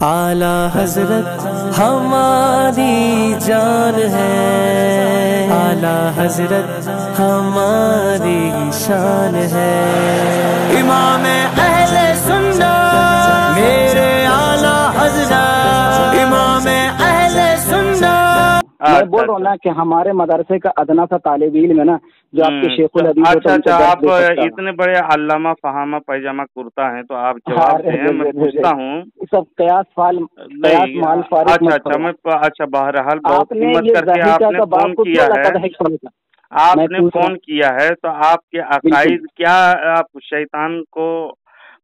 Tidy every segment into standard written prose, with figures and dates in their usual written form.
اعلی حضرت ہماری جان ہے، اعلی حضرت ہماری شان ہے، امام اہل سنت میرے اعلی حضرت، امام اہل سنت۔ میں بول رہا ہوں نا کہ ہمارے مدرسے کا ادنا سا طالب علم ہے نا جو آپ کے شیخ الحدیث اچھا آپ اتنے بڑے علامہ فہامہ پائجامہ کرتا ہے تو آپ جواب دیں، میں پوچھتا ہوں سب قیاس فال اچھا بہرحال بہت ہمت کر کے آپ نے فون کیا ہے، آپ نے فون کیا ہے تو آپ کے عقائد کیا، آپ شیطان کو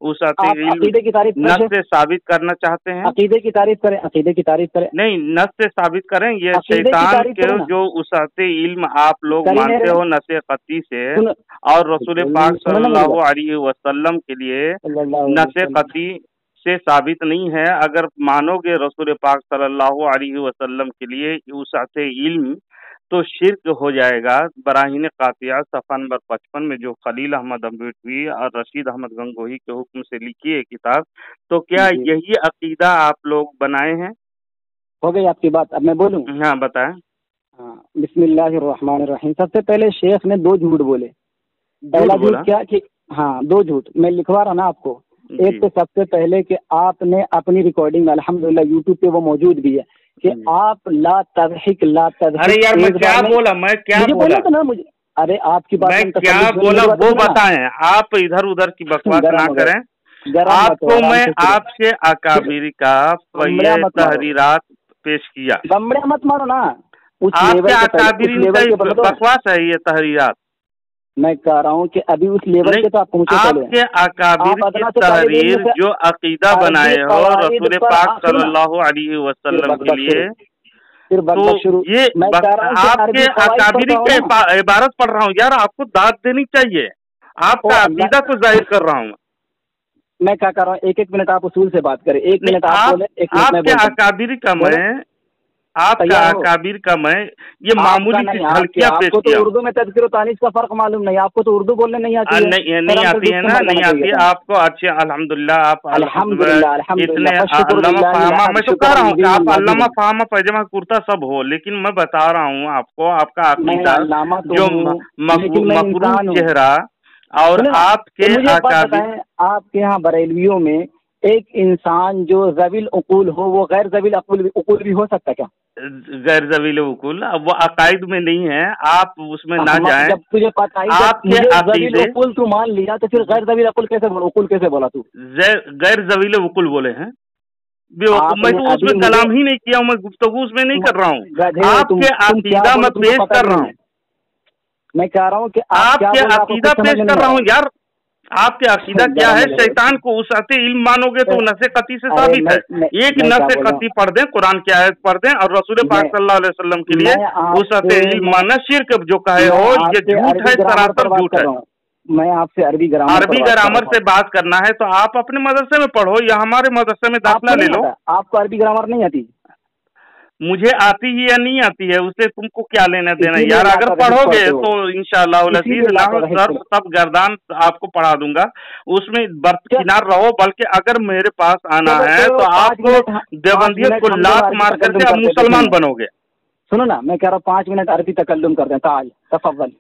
اس عقیدے کی تعریف نص سے ثابت کرنا چاہتے ہیں؟ عقیدے کی تعریف کریں، عقیدے کی تعریف کریں، نہیں نص سے ثابت کریں، یہ شیطان کے جو وسعت علم آپ لوگ مانتے ہو نص قطعی سے، اور رسول پاک صلی اللہ علیہ وسلم کے لیے نص قطعی سے ثابت نہیں ہے۔ اگر مانو گے رسول پاک صلی اللہ علیہ وسلم کے لیے وسعت علم تو شرک ہو جائے گا۔ براہین قاطعہ صفحہ نمبر 55 میں جو خلیل احمد امبیڈوی اور رشید احمد گنگوہی کے حکم سے لکھی ہے کتاب، تو کیا یہی عقیدہ آپ لوگ بنائے ہیں؟ ہو گئی آپ کی بات، اب میں بولوں؟ ہاں بتائیں۔ بسم اللہ الرحمن الرحیم۔ سب سے پہلے شیخ نے دو جھوٹ بولے۔ پہلا جھوٹ کیا کہ دو جھوٹ میں لکھوا رہا نا آپ کو۔ ایک تو سب سے پہلے کہ آپ نے اپنی ریکارڈنگ میں الحمدللہ یوٹیوب پہ وہ موجود بھی ہے کہ آپ لا تضحک لا تضحک۔ ارے یار میں کیا بولا، میں کیا بولا تو نا مجھے، ارے آپ کی بات میں کیا بولا وہ بتائیں، آپ ادھر ادھر کی بکواس نہ کریں۔ آپ کو میں آپ سے اکابر کا تحریرات پیش کیا، بمبڑے مت مارو نا۔ آپ کے اکابرین کا بکواس ہے یہ تحریرات۔ میں کہہ رہا ہوں کہ ابھی اس لیول کے تو آپ پہنچے چلے۔ آپ کے اکابر کی تحریر جو عقیدہ بنائے ہو رسول پاک صلی اللہ علیہ وسلم کے لیے، تو یہ آپ کے اکابری کی عبارت پڑھ رہا ہوں یار، آپ کو داد دینی چاہیے، آپ کا عقیدہ کو ظاہر کر رہا ہوں میں کیا کر رہا ہوں۔ ایک منٹ آپ اصول سے بات کریں، ایک منٹ آپ بولیں۔ آپ کے اکابری کا میں، آپ کا اکابر کا میں یہ معمولی سی جھلکیاں پیش کیا۔ اردو میں تذکر و تانیث کا فرق معلوم نہیں، آپ کو تو اردو بولنے نہیں آتی ہے۔ نہیں آتی ہے نا، نہیں آتی ہے آپ کو۔ اچھا الحمدللہ آپ اتنے علامہ فہامہ، میں تو کہہ رہا ہوں کہ آپ علامہ فہامہ پائجامہ کرتا سب ہو، لیکن میں بتا رہا ہوں آپ کو آپ کا عقیدہ جو مفروض چہرہ اور آپ کے آپ کے یہاں بریلویوں میں ایک انسان جو ذویل عقول ہو وہ غیر ذویل عقول بھی ہو سکتا کیا؟ غیر ذویل عقول وہ عقائد میں نہیں ہے، آپ اس میں نہ جائیں۔ جب تجھے پتہ ہی آپ کے ذویل عقول تو مان لیا تو پھر غیر ذویل عقول کیسے بولا تو؟ غیر ذویل عقول بولے ہیں، میں تو اس میں کلام ہی نہیں کیا ہوں، میں گفتگو اس میں نہیں کر رہا ہوں، آپ کے عقیدہ میں پیش کر رہا ہوں۔ میں کہہ رہا ہوں کہ آپ کے عقیدہ پیش کر رہا ہوں یار، آپ کے عقیدہ کیا ہے؟ شیطان کو وسعت علم مانو گے تو نص قطعی سے ثابت ہے۔ ایک نص قطعی پڑھ دیں، قرآن کی آیت پڑھ دیں، اور رسول پاک صلی اللہ علیہ وسلم کے لیے وسعت علم ماننا شرک جو کہے ہو یہ جھوٹ ہے، سراسر جھوٹ ہے۔ میں آپ سے عربی گرامر سے بات کرنا ہے تو آپ اپنے مدرسے میں پڑھو یا ہمارے مدرسے میں داخلہ لے لو۔ آپ کو عربی گرامر نہیں آتی؟ مجھے آتی ہی یا نہیں آتی ہے اس سے تم کو کیا لینا دینا یار، اگر پڑھو گے تو انشاءاللہ العزیز سب گردان آپ کو پڑھا دوں گا، اس میں برکنار رہو۔ بلکہ اگر میرے پاس آنا ہے تو آپ کو دیوبندیت کو لات مار کر کے آپ مسلمان بنو گے۔ سنو نا، میں کہہ رہا ہوں 5 منٹ عربی تکلم کر دیں۔ تعال تفضل۔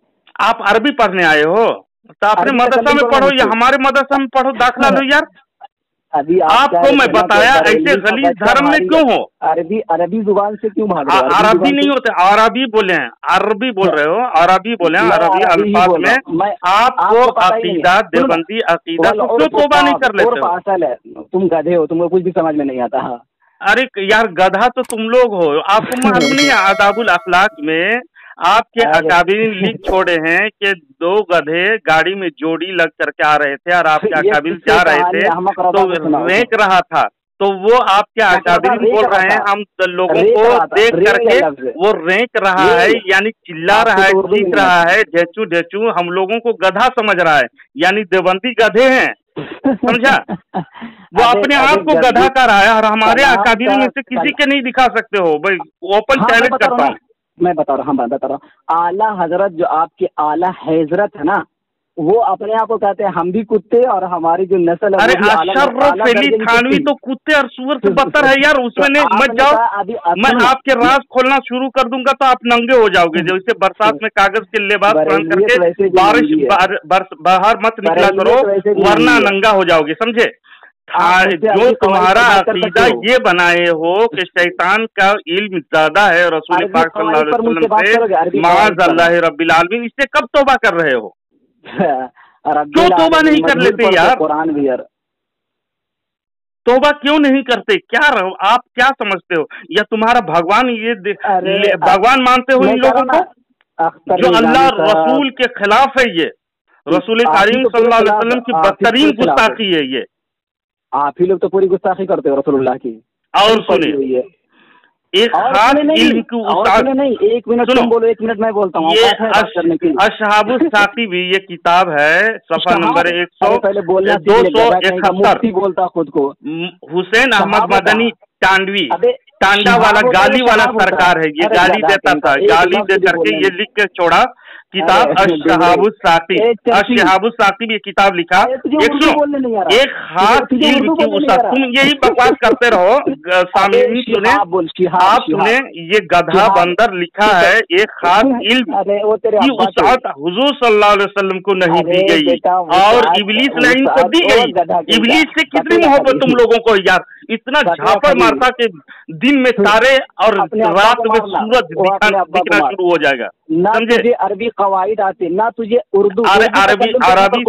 آپ عربی پڑھنے آئے ہو تو اپنے مدرسہ میں پڑھو یا ہمارے مدرسہ میں پڑھو، داخلہ لو یار۔ آپ کو میں بتایا ایسے غلیظ دھرم میں کیوں ہو؟ عربی زبان سے کیوں بھاگ رہے ہو؟ عربی نہیں ہوتے، عربی بولے ہیں، عربی بول رہے ہو، عربی بولے ہیں، عربی الفاظ میں آپ کو عقیدہ دیوبندی عقیدہ تو کیوں توبہ نہیں کر لیتے ہو؟ تم گدھے ہو، تم کو کچھ بھی سمجھ میں نہیں آتا۔ ارے یار گدھا تو تم لوگ ہو، آپ کو معلوم نہیں ہے آداب الاخلاق میں آپ کے اکابرین لکھ چھوڑے ہیں کہ 2 گدھے گاڑی میں جوڑی لگ کر کے آ رہے تھے اور آپ کے اکابرین جا رہے تھے تو رینک رہا تھا، تو وہ آپ کے اکابرین بول رہے ہیں ہم لوگوں کو دیکھ کر کے وہ رینک رہا ہے، یعنی چلا رہا ہے، چیخ رہا ہے، ڈھیچو ڈھیچو، ہم لوگوں کو گدھا سمجھ رہا ہے، یعنی دیوبندی گدھے ہیں، سمجھا؟ وہ اپنے آپ کو گدھا کر رہا ہے اور ہمارے اکابرین میں سے کسی کے نہیں دکھا سکتے ہو بھائی، اوپن چیلنج کرتا ہوں۔ میں بتا رہا ہوں اعلیٰ حضرت جو آپ کی اعلیٰ حضرت ہے نا، वो अपने आप को कहते हैं हम भी कुत्ते और हमारी जो नस्ल है। अरे अशर्रफ अली थानवी तो कुत्ते और सुअर से बदतर है यार, उसमें नहीं मत जाओ। मैं आपके राज खोलना शुरू कर दूंगा तो आप नंगे हो जाओगे। जैसे बरसात में कागज के लिबास पहन करके बारिश बाहर मत निकला करो, वरना नंगा हो जाओगे, समझे। जो तुम्हारा अकीदा ये बनाए हो कि शैतान का इल्म ज्यादा है रसूल पाक सल्लल्लाहु अलैहि वसल्लम से, माअज़ल्लाह रब्बिल आलमीन, इससे कब तौबा कर रहे हो? क्यों तौबा नहीं कर लेते यार? कुरान भी यार तौबा क्यों नहीं करते? क्या आप क्या समझते हो? या तुम्हारा भगवान ये भगवान मानते हो इन लोगों को? जो अल्लाह रसूल के खिलाफ है, ये रसूल करीम सल्लल्लाहु अलैहि वसल्लम की बदतरीन गुस्ताखी है ये। आप ही लोग तो पूरी गुस्ताखी करते हो रसूलुल्लाह की। और सुनिए, एक खास इल्म की उस्ताद नहीं, 1 मिनट तुम बोलो, 1 मिनट मैं बोलता हूँ। ये अशहाबुस साक़िब, ये किताब है, सफा नंबर 271। बोलता खुद को हुसैन अहमद मदनी टांडवी, टांडा वाला गाली वाला सरकार है, ये गाली देता था, गाली दे करके ये लिख के छोड़ा किताब अशहाबुस साक़िब। अशहाबुस साक़िब ये किताब लिखा। एक खास इल्म की उस्ताद, तुम यही बकवास करते रहो, सामने सुने, आप सुने, ये गधा बंदर लिखा है, एक खास इल्म की उस्ताद हुजूर सल्लल्लाहु अलैहि वसल्लम को नहीं दी गई और इब्लीस लाइन को दी गई। इब्लीस से कितनी मोहब्बत तुम लोगों को यार, इतना झापड़ मारता कि दिन में तारे और रात में सूरज दिखना शुरू हो जाएगा, समझे। अरबी कवायद आते ना तुझे उर्दू। अरे अरबी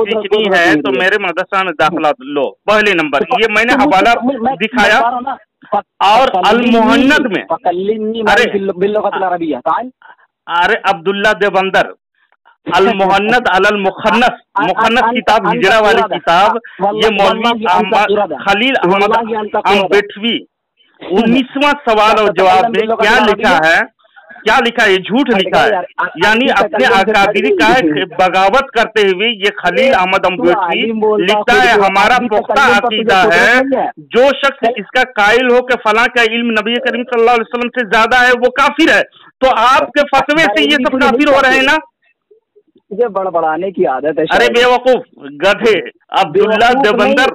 सीखनी है तो मेरे मदरसा में दाखिला लो, पहले नंबर। ये मैंने हवाला दिखाया। और अल मुहन्नद में अरे अब्दुल्ला देबंदर अल मुहन्नद अल मुखन्नस, मुखन्नस किताब, हिजरा वाली किताब, ये मौलवी खलील अहमद अम्बेडवी 19वां सवाल और जवाब में क्या लिखा है, क्या लिखा है? ये झूठ लिखा है, यानी अपने अकाबिरी का बगावत करते हुए ये खलील अहमद अम्बेडवी लिखता है, हमारा पुख्ता अकीदा है जो शख्स इसका कायल हो कि फलां का इल्म नबी करीम सल्लल्लाहु अलैहि वसल्लम से ज्यादा है वो काफिर है। तो आपके फतवे से ये सब काफिर हो रहे हैं ना? मुझे बड़बड़ाने की आदत है। अरे बेवकूफ गधे अब्दुल्ला देबंदर,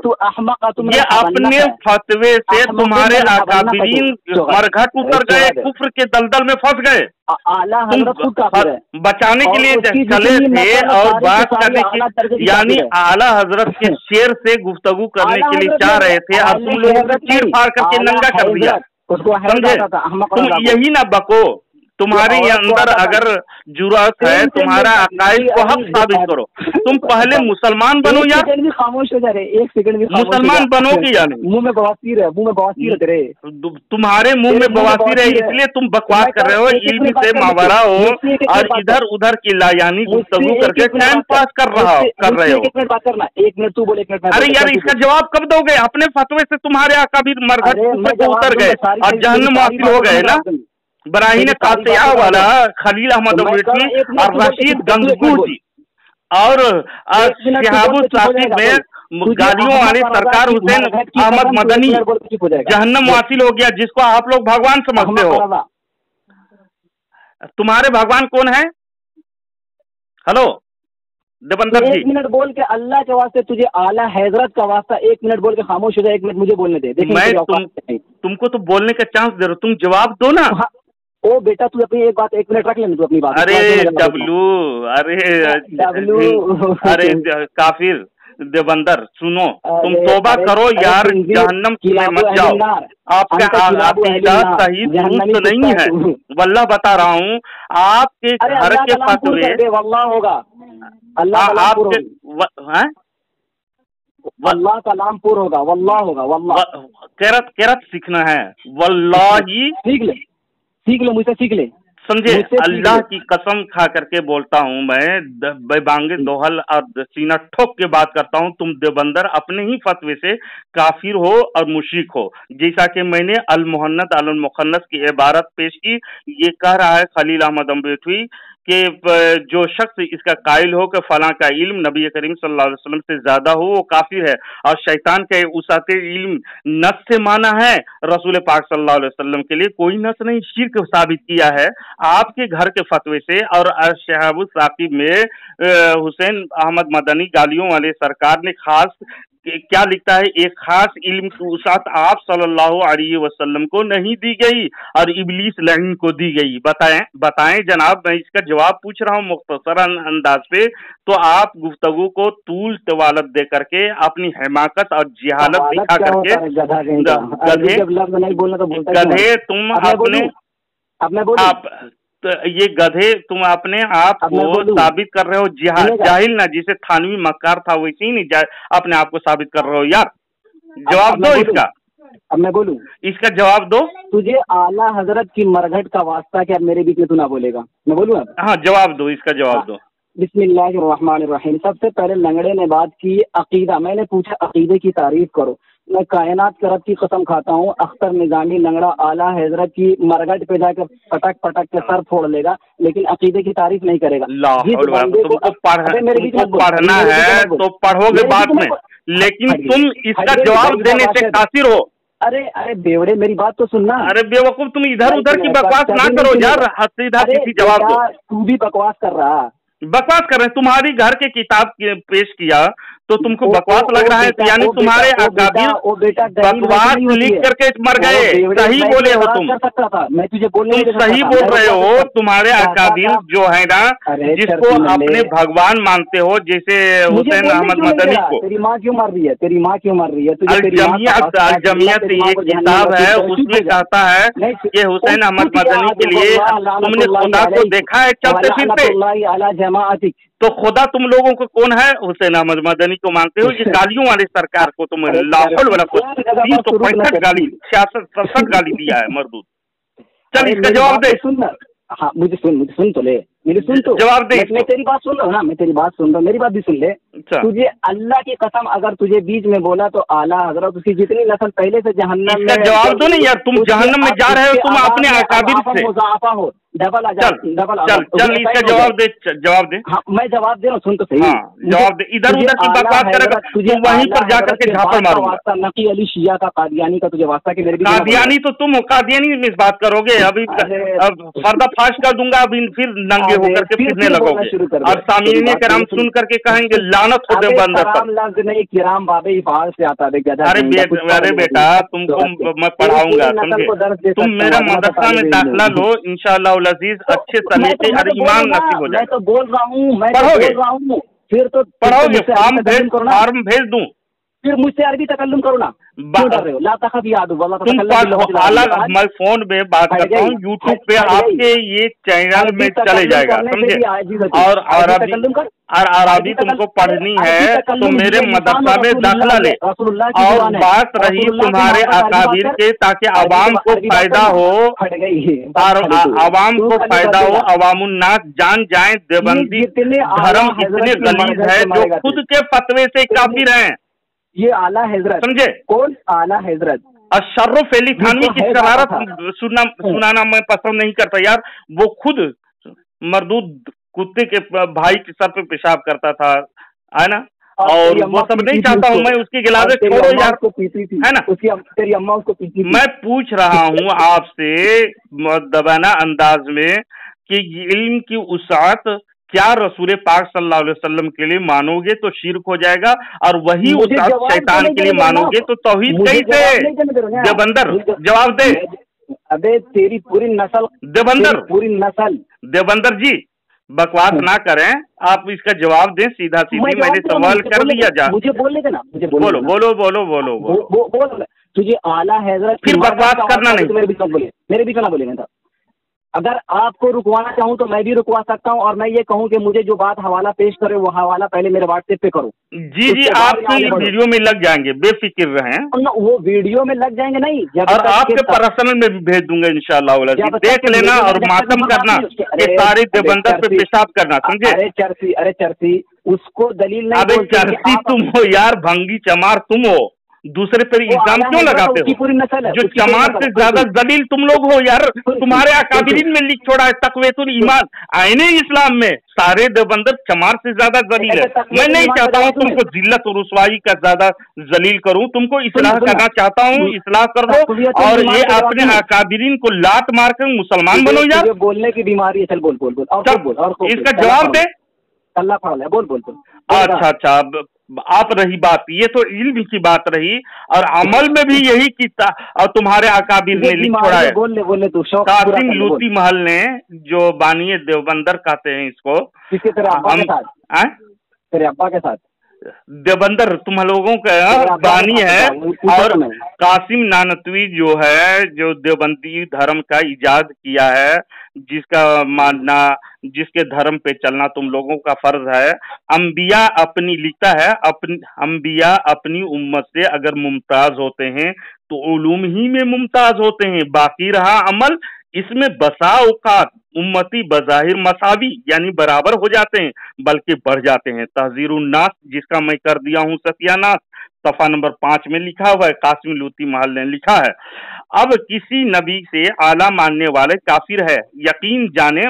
ये अपने फतवे से तुम्हारे अकाबिरीन मरघट उतर गए, कुफ्र के दलदल में फंस गए। बचाने के लिए चले थे और बात करने की, यानी आला हजरत के शेर से गुफ्तगू करने के लिए चाह रहे थे, अब तुम लोगों ने चीर फाड़ करके नंगा कर दिया, समझे। तुम यही ना बको, तुम्हारे अंदर अगर जुर्रत है, तुम्हारा अकायद को हक साबित करो। तुम पहले मुसलमान बनो या खामोश हो जा रहे, 1 सेकंड भी मुसलमान बनोगे या नहीं? मुंह में बवासीर है, मुंह में बवासीर तेरे, तुम्हारे मुंह में बवासीर है, इसलिए तुम बकवास कर रहे हो, इल्म से मावरा हो और इधर उधर की लायानी गुफ्तगू करके टाइम पास कर रहे हो। 1 मिनट तू बोले, 1 मिनट। अरे यार इसका जवाब कब दोगे? अपने फतवे से तुम्हारे अकाबिर मरघट उतर गए और जहन्नम हासिल हो गए ना। बराहीन कातिया वाला खलील अहमद अम्बेडवी और रशीद गंगूर जी और शहाबुस साक़िब में गालियों वाले सरकार हुसैन अहमद मदनी जहन्नम हासिल हो गया, जिसको आप लोग भगवान समझते हो। तुम्हारे भगवान कौन है? हेलो देबंदर जी, 1 मिनट बोल के अल्लाह के वास्ते, तुझे आला हजरत का वास्ता 1 मिनट बोल के खामोश हो जाए। 1 मिनट मुझे बोलने दे। मैं तुमको तो बोलने का चांस दे रहा हूँ, तुम जवाब दो ना। ओ बेटा तू अपनी एक बात 1 मिनट रख लेना, तू अपनी बात। अरे डब्लू, अरे काफिर देबंदर सुनो, तुम तौबा करो यार, जहन्नम में मत जाओ। आपका अकीदा सही दुरुस्त नहीं है, वल्लाह बता रहा हूँ। आपके घर के फतवे वल्लाह होगा, अल्लाह आपके वल्लाह का नाम पूर होगा, वल्लाह होगा, वल्लाह। केरत सीखना है, वल्लाही सीख ले मुझसे, सीख ले, समझे। अल्लाह की कसम खा करके बोलता हूँ मैं, बांगे दोहल और सीना ठोक के बात करता हूँ, तुम देबंदर अपने ही फतवे से काफिर हो और मुशरिक हो। जैसा कि मैंने अल मुहन्नद अल मुखन्नस की इबारत पेश की, ये कह रहा है खलील अहमद अम्बेडवी کہ جو شخص اس کا قائل ہو کہ فلاں کا علم نبی کریم صلی اللہ علیہ وسلم سے زیادہ ہو وہ کافر ہے، اور شیطان کا وسعت علم نص سے مانا ہے، رسول پاک صلی اللہ علیہ وسلم کے لیے کوئی نص نہیں، شرک ثابت کیا ہے آپ کے گھر کے فتوے سے۔ اور شہاب الثاقب میں حسین احمد مدنی گالیوں والے سرکار نے خاص کیا لکھتا ہے، ایک خاص علم کی وسعت آپ صلی اللہ علیہ وسلم کو نہیں دی گئی اور ابلیس لعین کو دی گئی۔ بتائیں جناب، میں اس کا جواب پوچھ رہا ہوں مختصر انداز پہ، تو آپ گفتگو کو طول طوالت دے کر کے اپنی حماقت اور جہالت دکھا کر کے گدھے تم یہ گدھے تم اپنے آپ کو ثابت کر رہے ہو جاہل نہ، جسے تھانوی مکار تھا ویسے ہی نہیں اپنے آپ کو ثابت کر رہے ہو یار۔ جواب دو اس کا، اب میں بولوں اس کا جواب دو۔ تجھے اعلیٰ حضرت کی مرگھٹ کا واسطہ کیا میرے بیچ میں تو نہ بولے گا، میں بولوں اب؟ ہاں جواب دو، اس کا جواب دو۔ بسم اللہ الرحمن الرحیم۔ سب سے پہلے لنگڑے نے بات کی عقیدہ، میں نے پوچھا عقیدے کی تعریف کرو۔ میں کائنات کے رب کی قسم کھاتا ہوں، اختر نظامی لنگڑا اعلیٰ حضرت کی مرگھٹ پہ جا کے پٹک پٹک کے سر پھوڑ لے گا، لیکن عقیدے کی تعریف نہیں کرے گا۔ تم کو پڑھنا ہے تو پڑھو گے بعد میں، لیکن تم اس کا جواب دینے سے قاصر ہو۔ ارے بیوڑے میری بات تو سننا۔ ارے بیوقوف تم ادھر ادھر کی بکواس نہ کرو یار، سیدھا سیدھی جواب دو۔ تو بھی بکواس کر رہا، بکواس کر رہے ہیں، تمہاری گھر کے کتاب پیش کیا تو تم کو بکواس لگ رہا ہے، یعنی تمہارے اکابر بکواس لکھ کر کے مر گئے۔ صحیح بولے ہو تم، صحیح بول رہے ہو۔ تمہارے اکابر جو ہے نا، جس کو اپنے بھگوان مانتے ہو، جیسے حسین احمد مدنی کو، تیری ماں کیوں مر رہی ہے، تیری ماں کیوں مر رہی ہے؟ الجمیت یہ کتاب ہے، اس میں کہتا ہے کہ حسین احمد مدنی کے لیے تم نے خدا کو دیکھا ہے چلتے پھرتے، تو خدا تم لوگوں کو کون ہے؟ حسین احمد مدنی کو مانتے ہو۔ یہ گالیوں والے سرکار کو تم لاحول والا 365 گالی 66 گالی دیا ہے مردود۔ چل اس کا جواب دے۔ ہاں مجھے سن تو لے، میری سن تو جواب دے۔ میں تیری بات سن رہا ہوں نا، میں تیری بات سن رہا ہوں، میری بات بھی سن لے۔ تجھے اللہ کی قسم اگر تجھے بیچ میں بولا تو اعلیٰ حضرت اس کی جتنی نسل پہلے سے جہنم میں، جواب دو نہیں یار، تم جہنم میں جا رہے ہو، تم اپنے اکابر سے مضافہ ہو، ڈبل چل اس کا جواب دے، جواب دے۔ ہاں میں جواب دے رہا ہوں، سن تو صحیح۔ ہاں جواب دے، ادھر ادھر کی بکواس کرے گا تو وہیں پر جا کر کے جھاپڑ ماروں گا۔ نقی علی شیعہ کا قادیانی کا تجھے واسطہ کہ میرے بھی قادیانی تو تم قادیانی میں بات کرو گے، ابھی پردہ فاش کر دوں گا، ابھی پھر ننگے ہو کر کے پھرنے لگو گے، اور سامعین کرام سن کر کے کہیں گے لعنت ہو دے بندر پر۔ لفظ نہیں، کرام بابے افعال سے آتا ہے۔ ارے بیٹا تم کو میں پڑھاؤں گا، سمجھے؟ تم میرا مدرسہ میں داخلہ لو، انشاءاللہ العزیز اچھے سلیقے اور ایمان نصیب ہو جائے۔ میں تو بول رہا ہوں، پھر تو پڑھو گے، فارم بھیج دوں، پھر مجھ سے عربی تکلم کرو نا، لا تخف یا عدو اللہ۔ تم الگ میں فون پہ بات کرتا ہوں، یوٹیوب پہ آپ کے یہ چینل میں چلے جائے گا، سمجھے؟ اور عربی تم کو پڑھنی ہے تو میرے مدرسہ میں داخلہ لے۔ اور بات رہی تمہارے اکابر کے، تاکہ عوام کو فائدہ ہو، اور عوام کو فائدہ ہو، عوام الناس جان جائیں دیوبندی دھرم اتنے غلیظ ہے جو خود کے فتوے سے کافر ہیں۔ یہ اعلیٰ حضرت سمجھے؟ کون اعلیٰ حضرت؟ اشرف علی تھانوی کی شرارت سنانا میں پسند نہیں کرتا یار، وہ خود مردود کتے کے بھائی کے سر پہ پیشاب کرتا تھا، ہے نا، اور وہ سب نہیں چاہتا ہوں میں اس کی گلازیں چھوڑو یار، ہے نا۔ تیری اماں اس کو پیتی تھی۔ میں پوچھ رہا ہوں آپ سے مؤدبانہ انداز میں کہ علم کی وسعت کیا رسول پاک صلی اللہ علیہ وسلم کے لیے مانو گے تو شرک ہو جائے گا، اور وہی وسعت شیطان کے لیے مانو گے تو توحید کیسے؟ دیوبندر جواب دے۔ ابے تیری پوری نسل، دیوبندر پوری نسل، دیوبندر جی بکواس نہ کریں، آپ اس کا جواب دیں سیدھا سیدھی، میں نے سوال کر دیا جا۔ مجھے بولنے کا نا، مجھے بولو بولو بولو بولو بولو۔ تجھے اعلیٰ حضرت پھر بکواس کرنا نہیں، میرے بھی تو نہ بولے گا۔ اگر آپ کو رکوانا چاہوں تو میں بھی رکوا سکتا ہوں، اور میں یہ کہوں کہ مجھے جو بات حوالہ پیش کرے وہ حوالہ پہلے میرے واٹس ایپ پہ کرو۔ جی جی آپ کی ویڈیو میں لگ جائیں گے، بے فکر رہیں۔ وہ ویڈیو میں لگ جائیں گے نہیں، اور آپ کے پرسنل میں بھی بھیج دوں گا انشاءاللہ، دیکھ لینا اور ماتم کرنا کہ سارے دیوبندر پہ پیشاب کرنا، سمجھے؟ ارے چرسی اس کو دلیل نہیں، ابے چرسی تم ہو یار، بھنگی چمار تم ہو، दूसरे पर इल्जाम क्यों लगाते हो? जो चमार से ज्यादा जलील तुम लोग हो यार, तुम्हारे अकाबिरीन में लिख छोड़ा है तकवीतुल ईमान आईने इस्लाम में, सारे देवबंदर चमार से ज्यादा जलील है। मैं नहीं चाहता हूँ तुमको जिल्लत और रुसवाई का ज्यादा जलील करूँ, तुमको इस्लाह करना चाहता हूँ, इस्लाह कर दो और ये अपने अकाबिरीन को लात मार कर मुसलमान बनो यार। बोलने की बीमारी है, चल बोल बोल बोल और इसका जवाब दे। अल्लाह पढ़ ले, बोल बोल बोल। अच्छा, आप रही बात, ये तो इल्म की बात रही, और अमल में भी यही किया और तुम्हारे अकाबिर ने लिख छोड़ा है। बोल तू कासिम लूती महल ने, जो बानी देवबंदर कहते हैं इसको, तेरे अब्बा के साथ देवबंदर तुम लोगों का बानी है, और कासिम नानतवी जो है, जो देवबंदी धर्म का इजाद किया है, जिसका मानना, जिसके धर्म पे चलना तुम लोगों का फर्ज है। अंबिया अपनी लिखता है, अंबिया अपनी उम्मत से अगर मुमताज होते हैं तो उलूम ही में मुमताज होते हैं, बाकी रहा अमल, इसमें बसा औकात उम्मती बज़ाहिर मसावी यानी बराबर हो जाते हैं, बल्कि बढ़ जाते हैं। तहज़ीरुन नास, जिसका मैं कर दिया हूँ सत्यानाश, सफ़ा नंबर 5 में लिखा हुआ है, कासिम लूती महल ने लिखा है। अब किसी नबी से आला मानने वाले काफिर है, यकीन जाने,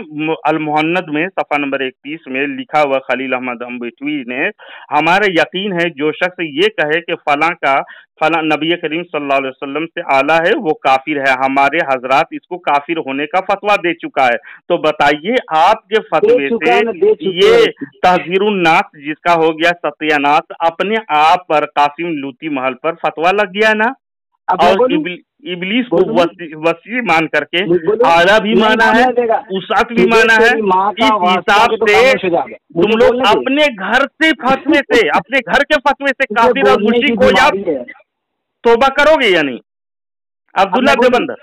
अल मुहन्नद में सफ़ा नंबर 31 में लिखा हुआ खलील अहमद अम्बेटवी ने, हमारा यकीन है जो शख्स ये कहे कि फला नबी करीम सल्लल्लाहु अलैहि वसल्लम से आला है वो काफिर है। हमारे हजरात इसको काफिर होने का फतवा दे चुका है। तो बताइए आपके फतवे से ये तहज़ीरुन नास, जिसका हो गया सत्यानाश, अपने आप पर कासिम लूती महल पर फतवा लग गया ना, और इबलीस को वसी मान करके आला भी माना है, उसात भी माना है। इस हिसाब से तुम लोग अपने घर से फतवे से, अपने घर के फतवे से काफिर और मुश्रिक हो जाओ, तोबा करोगे या नहीं? अब्दुल्ला देवबंदर,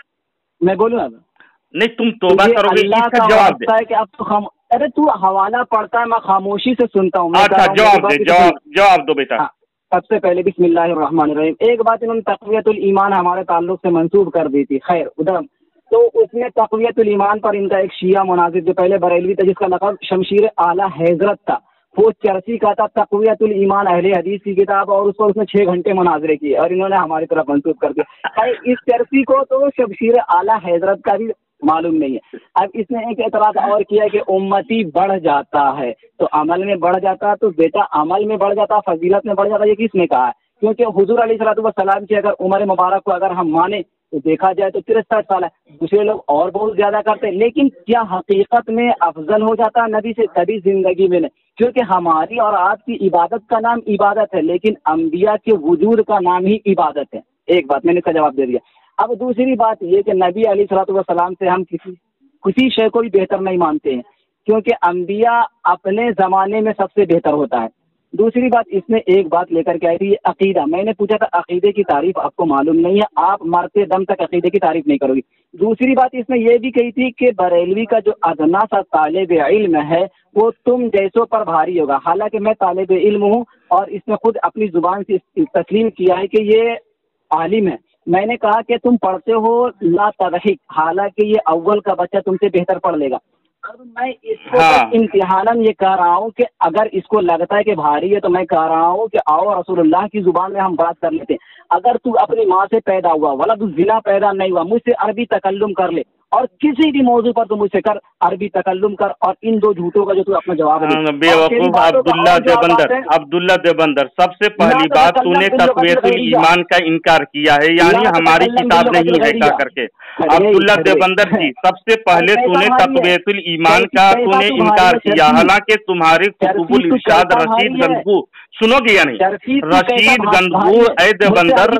मैं बोलूँ नहीं, तुम तोबा करोगे? इसका जवाब दे कि अब तो हम, अरे तू हवाला पढ़ता है, मैं खामोशी से सुनता हूँ। अच्छा, जवाब दे, जवाब दो बेटा। सबसे पहले बिस्मिल्लाहिर्रहमानिर्रहीम, एक बात इन्होंने तक़वियतुल ईमान हमारे ताल्लुक से मंसूब कर दी थी, खैर उधर, तो उसमें तक़वियतुल ईमान पर इनका एक शिया मुनाजिर जो पहले बरेलवी था, जिसका लक़ब शमशीर आला हैज़रत था, वो चर्ची का था तक़वियतुल ईमान अहले हदीस की किताब, और उसको उसने 6 घंटे मुनाजरे किए और इन्होंने हमारी तरफ मंसूब कर दिया। इस चर्ची को तो शमशीर आला हैज़रत का भी मालूम नहीं है। अब इसने एक एतराज़ और किया कि उम्मती बढ़ जाता है तो अमल में बढ़ जाता है, तो बेटा अमल में बढ़ जाता, फजीलत में बढ़ जाता, ये किसने कहा है? क्योंकि हुजूर अलैहिस्सलाम की अगर उम्र मुबारक को अगर हम माने तो देखा जाए तो 63 साल है, दूसरे लोग और बहुत ज्यादा करते हैं, लेकिन क्या हकीकत में अफजल हो जाता है नबी से? कभी जिंदगी में नहीं, क्योंकि हमारी और आपकी इबादत का नाम इबादत है, लेकिन अंबिया के वजूद का नाम ही इबादत है। एक बात मैंने इसका जवाब दे दिया। अब दूसरी बात ये कि नबी अलैहिस्सलाम से हम किसी शय को भी बेहतर नहीं मानते हैं, क्योंकि अंबिया अपने ज़माने में सबसे बेहतर होता है। दूसरी बात, इसमें एक बात लेकर के आई थी, अकीदा। मैंने पूछा था अकीदे की तारीफ आपको मालूम नहीं है, आप मरते दम तक अकीदे की तारीफ नहीं करोगी। दूसरी बात इसमें यह भी कही थी कि बरेलवी का जो अदना सा तालिब इल्म है वो तुम जैसों पर भारी होगा। हालांकि मैं तालिब इल्म हूँ और इसमें खुद अपनी जुबान से तस्लीम किया है कि ये आलिम है। मैंने कहा कि तुम पढ़ते हो ला तदहिक, हालांकि ये अव्वल का बच्चा तुमसे बेहतर पढ़ लेगा। अब मैं इसको इम्तिहानन ये कह रहा हूँ कि अगर इसको लगता है कि भारी है तो मैं कह रहा हूँ कि आओ रसूलुल्लाह की जुबान में हम बात कर लेते हैं। अगर तू अपनी माँ से पैदा हुआ, वाला तू जिना पैदा नहीं हुआ, मुझसे अरबी तकल्लुम कर ले और किसी भी मौजू पर तू मुझसे कर, अरबी तकल्लुम कर, और इन दो झूठों का जो तू अपना जवाब दे। बेवकूफ अब्दुल्ला देवबंदर, सबसे पहली बात तूने तक़वियतुल ईमान का इनकार किया है, यानी हमारी किताब नहीं है कह करके। अब्दुल्ला देवबंदर जी, सबसे पहले तूने तक़वियतुल ईमान का तूने इनकार किया, हालांकि तुम्हारे कुतुबुल इरशाद रशीद गंजबू, सुनोगे या नहीं? रशीद गंजबू ए देवबंदर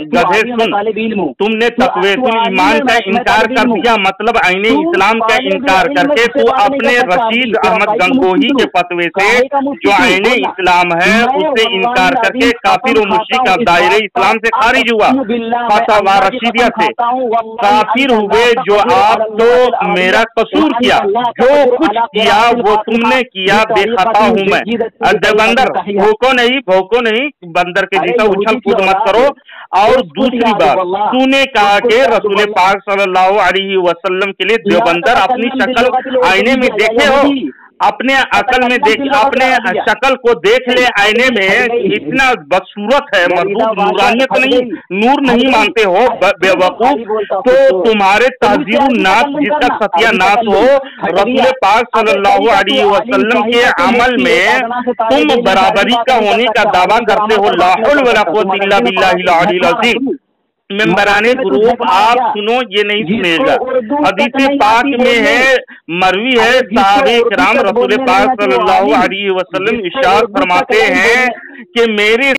गधे सुन, तुमने तक़वियतुल ईमान का इनकार कर दिया, मतलब आईने इस्लाम का इनकार करके तू अपने रशीद अहमद गंगोही के फतवे से जो आईने इस्लाम है उससे इनकार करके काफिर और मुश्रिक अब दायरे इस्लाम से खारिज हुआ, फतवा रशीदिया से काफिर हुए। जो आप तो मेरा कसूर किया, जो कुछ किया वो तुमने किया, बेखता हूँ मैं। देवबंदर भोको नहीं, बंदर के जैसा उछल कूद मत करो। और दूसरी बात, तूने कहा कि रसूल पाक सल्लल्लाहु अलैहि वसल्लम के लिए देवबंदर अपनी शक्ल आईने में देखे हो, अपने अकल में देख, अपने शक्ल को देख ले आईने में, इतना बदसूरत है, मरदूद नूरानियत नहीं, नूर नहीं मानते हो बेवकूफ। तो तुम्हारे तहजीरुन नास जिसका सत्यानाश हो, रसूल पाक सल्लल्लाहु अलैहि वसल्लम के अमल में तुम बराबरी का होने का दावा करते हो। ला हौल वला कुव्वता इल्ला बिल्लाहिल अलील अज़ीम। मेंबराने ग्रुप आप सुनो, ये नहीं सुनेगा। हदीस पाक में है, मरवी है, साहबे किराम रसूल पाक सल्लल्लाहु अलैहि वसल्लम इरशाद फरमाते हैं कि मेरे